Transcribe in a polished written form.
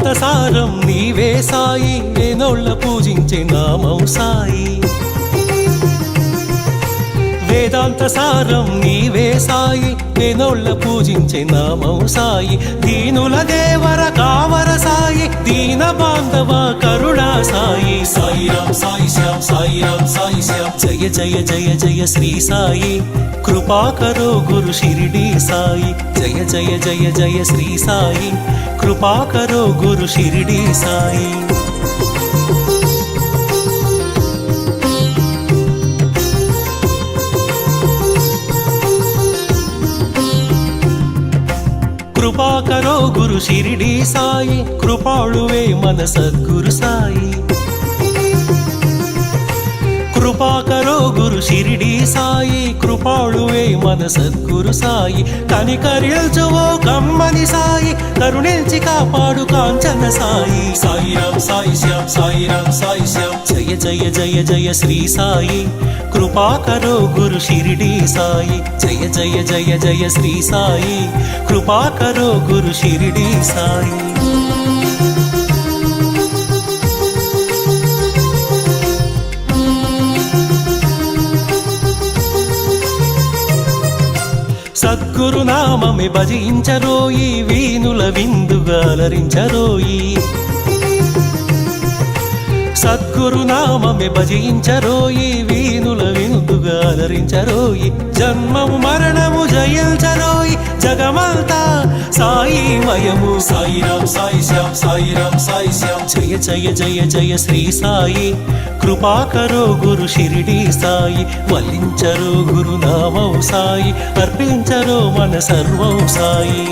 వేదాంత సారం నీవే సాయి వేనోళ్ళ పూజించే నామం సాయి వేదాంత సారం నీవే సాయి వేనోళ్ళ పూజించే నామం సాయి దీనుల దేవర కావర సాయి దీన బాంధవ కరుణా సాయి సాయిరాం సాయి శ్యామ్ సాయిరాం సాయి శ్యామ్ జయ జయ జయ జయ శ్రీ సాయి కృపా కరో గురు షిరిడి సాయి జయ జయ జయ జయ శ్రీ సాయి కృపా కరో గురు షిరిడి సాయి కృపా కరో గురు షిరిడి సాయి కృపాళువే మన సద్గురు సాయి కృపా కరో గురు షిరిడి సాయి కృపాళువే మన సద్గురు సాయి కనికరిల్చువో కమ్మని సాయి కరుణించి కాపాడు కాంచన సాయి సాయిరాం సాయి శ్యామ్ సాయిరాం సాయి శ్యామ్ జయ జయ జయ జయ శ్రీ సాయి కృపా కరో గురు షిరిడి సాయి జయ జయ జయ జయ శ్రీ సాయి కృపా కరో గురు షిరిడి సాయి సద్గురు నామమే భజించరోయి వీనుల విందుగా అలరించరోయి సద్గురు నామమే భజించరోయి వీనుల విందుగా అలరించరోయి జన్మము మరణము జయించరోయి జగమంతా సాయి మయము సాయిరాం సాయి శ్యామ్ సాయిరాం సాయి శ్యామ్ జయ జయ జయ జయ శ్రీ సాయి కృపా కరో గురు షిరిడి సాయి వల్లించరో గురు నామం సాయి అర్పించరో మన సర్వం సాయి